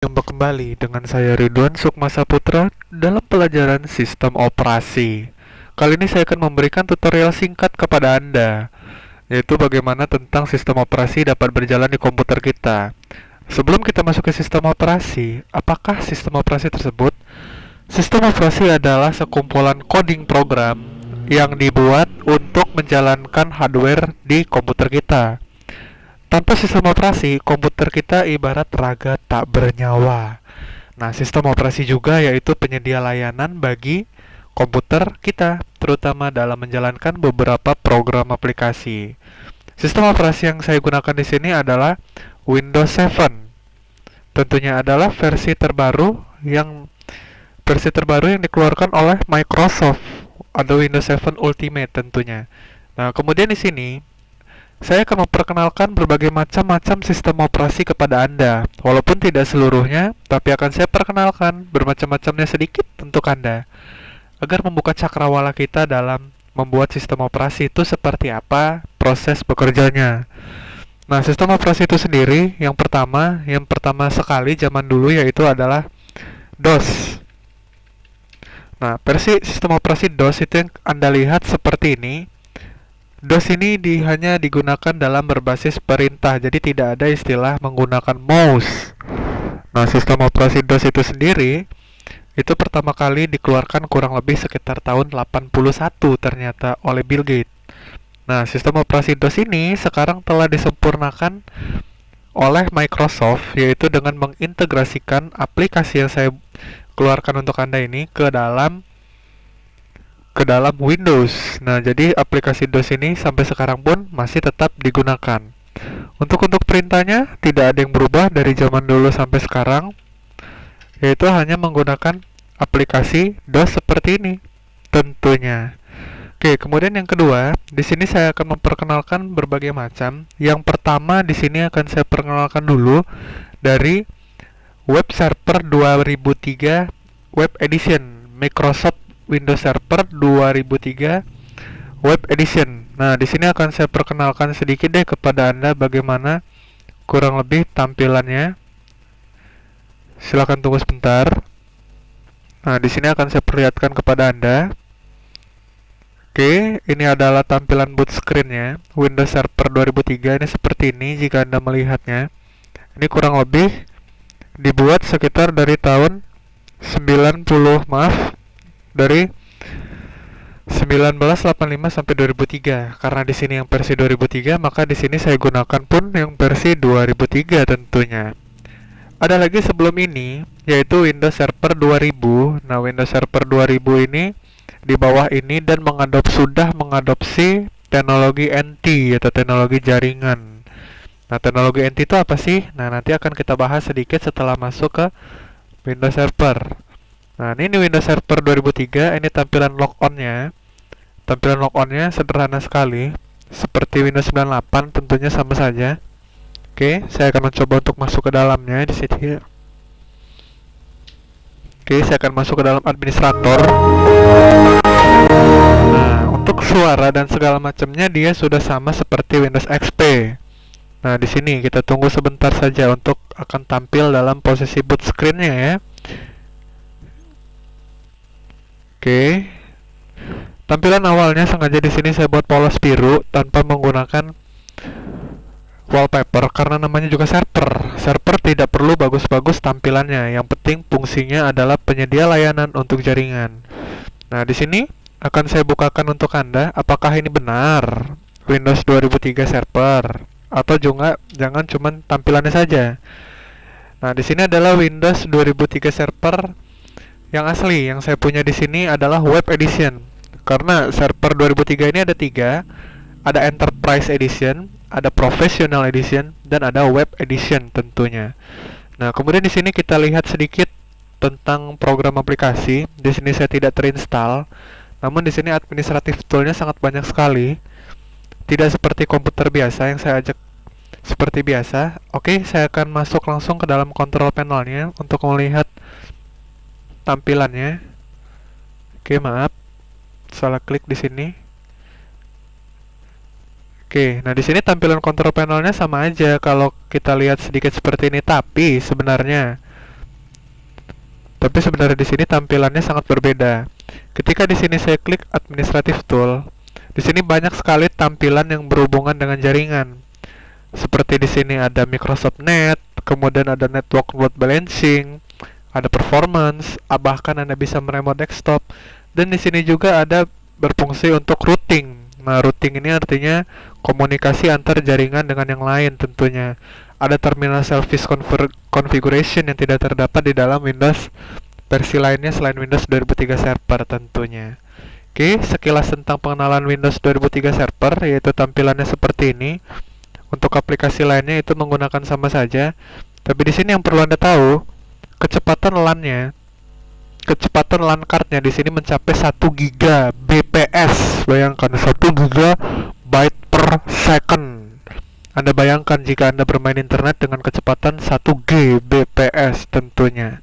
Jumpa kembali dengan saya Ridwan Sukma Saputra dalam pelajaran sistem operasi. Kali ini saya akan memberikan tutorial singkat kepada Anda, yaitu bagaimana tentang sistem operasi dapat berjalan di komputer kita. Sebelum kita masuk ke sistem operasi, apakah sistem operasi tersebut? Sistem operasi adalah sekumpulan coding program yang dibuat untuk menjalankan hardware di komputer kita. Tanpa sistem operasi, komputer kita ibarat raga tak bernyawa. Nah, sistem operasi juga yaitu penyedia layanan bagi komputer kita, terutama dalam menjalankan beberapa program aplikasi. Sistem operasi yang saya gunakan di sini adalah Windows 7. Tentunya adalah versi terbaru yang dikeluarkan oleh Microsoft atau Windows 7 Ultimate tentunya. Nah, kemudian di sini saya akan memperkenalkan berbagai macam-macam sistem operasi kepada Anda. Walaupun tidak seluruhnya, tapi akan saya perkenalkan bermacam-macamnya sedikit untuk Anda, agar membuka cakrawala kita dalam membuat sistem operasi itu seperti apa proses bekerjanya. Nah, sistem operasi itu sendiri, yang pertama sekali zaman dulu yaitu adalah DOS. Nah, versi sistem operasi DOS itu yang Anda lihat seperti ini. DOS ini hanya digunakan dalam berbasis perintah, jadi tidak ada istilah menggunakan mouse. Nah, sistem operasi DOS itu sendiri itu pertama kali dikeluarkan kurang lebih sekitar tahun 81 ternyata oleh Bill Gates. Nah, sistem operasi DOS ini sekarang telah disempurnakan oleh Microsoft, yaitu dengan mengintegrasikan aplikasi yang saya keluarkan untuk Anda ini ke dalam Windows. Nah, jadi aplikasi DOS ini sampai sekarang pun masih tetap digunakan. Untuk perintahnya tidak ada yang berubah dari zaman dulu sampai sekarang, yaitu hanya menggunakan aplikasi DOS seperti ini tentunya. Oke, kemudian yang kedua, di sini saya akan memperkenalkan berbagai macam. Yang pertama di sini akan saya perkenalkan dulu dari Web Server 2003 Web Edition, Microsoft Windows Server 2003 Web Edition. Nah, di sini akan saya perkenalkan sedikit deh kepada Anda bagaimana kurang lebih tampilannya. Silakan tunggu sebentar. Nah, di sini akan saya perlihatkan kepada Anda. Oke, ini adalah tampilan boot screen-nya Windows Server 2003. Ini seperti ini jika Anda melihatnya. Ini kurang lebih dibuat sekitar dari tahun 90, dari 1985 sampai 2003. Karena di sini yang versi 2003, maka di sini saya gunakan pun yang versi 2003 tentunya. Ada lagi sebelum ini yaitu Windows Server 2000. Nah, Windows Server 2000 ini di bawah ini dan sudah mengadopsi teknologi NT atau teknologi jaringan. Nah, teknologi NT itu apa sih? Nah, nanti akan kita bahas sedikit setelah masuk ke Windows Server. Nah, ini Windows Server 2003, ini tampilan logon-nya. Tampilan logon-nya sederhana sekali, seperti Windows 98 tentunya sama saja. Oke, saya akan mencoba untuk masuk ke dalamnya di sini. Oke, saya akan masuk ke dalam administrator. Nah, untuk suara dan segala macamnya dia sudah sama seperti Windows XP. Nah, di sini kita tunggu sebentar saja untuk akan tampil dalam posisi boot screen-nya ya. Oke. Tampilan awalnya sengaja di sini saya buat polos biru tanpa menggunakan wallpaper karena namanya juga server. Server tidak perlu bagus-bagus tampilannya, yang penting fungsinya adalah penyedia layanan untuk jaringan. Nah, di sini akan saya bukakan untuk Anda apakah ini benar Windows 2003 server atau juga jangan cuma tampilannya saja. Nah, di sini adalah Windows 2003 server yang asli. Yang saya punya di sini adalah Web Edition. Karena server 2003 ini ada tiga, ada Enterprise Edition, ada Professional Edition, dan ada Web Edition tentunya. Nah, kemudian di sini kita lihat sedikit tentang program aplikasi. Di sini saya tidak terinstall, namun di sini administratif toolnya sangat banyak sekali. Tidak seperti komputer biasa yang saya ajak seperti biasa. Oke, saya akan masuk langsung ke dalam control panelnya untuk melihat tampilannya. Oke, maaf, salah klik di sini. Oke, nah di sini tampilan control panelnya sama aja kalau kita lihat sedikit seperti ini, tapi sebenarnya Tapi sebenarnya di sini tampilannya sangat berbeda. Ketika di sini saya klik Administrative Tool, di sini banyak sekali tampilan yang berhubungan dengan jaringan. Seperti di sini ada Microsoft Net, kemudian ada Network Load Balancing, ada Performance, bahkan Anda bisa meremote desktop, dan di sini juga ada berfungsi untuk routing. Nah, routing ini artinya komunikasi antar jaringan dengan yang lain tentunya. Ada terminal service configuration yang tidak terdapat di dalam Windows versi lainnya selain Windows 2003 Server tentunya. Oke, sekilas tentang pengenalan Windows 2003 Server, yaitu tampilannya seperti ini. Untuk aplikasi lainnya itu menggunakan sama saja. Tapi di sini yang perlu Anda tahu, kecepatan LAN-nya, kecepatan LAN card-nya di sini mencapai 1 Gbps. Bayangkan 1 GB per second. Anda bayangkan jika Anda bermain internet dengan kecepatan 1 Gbps tentunya.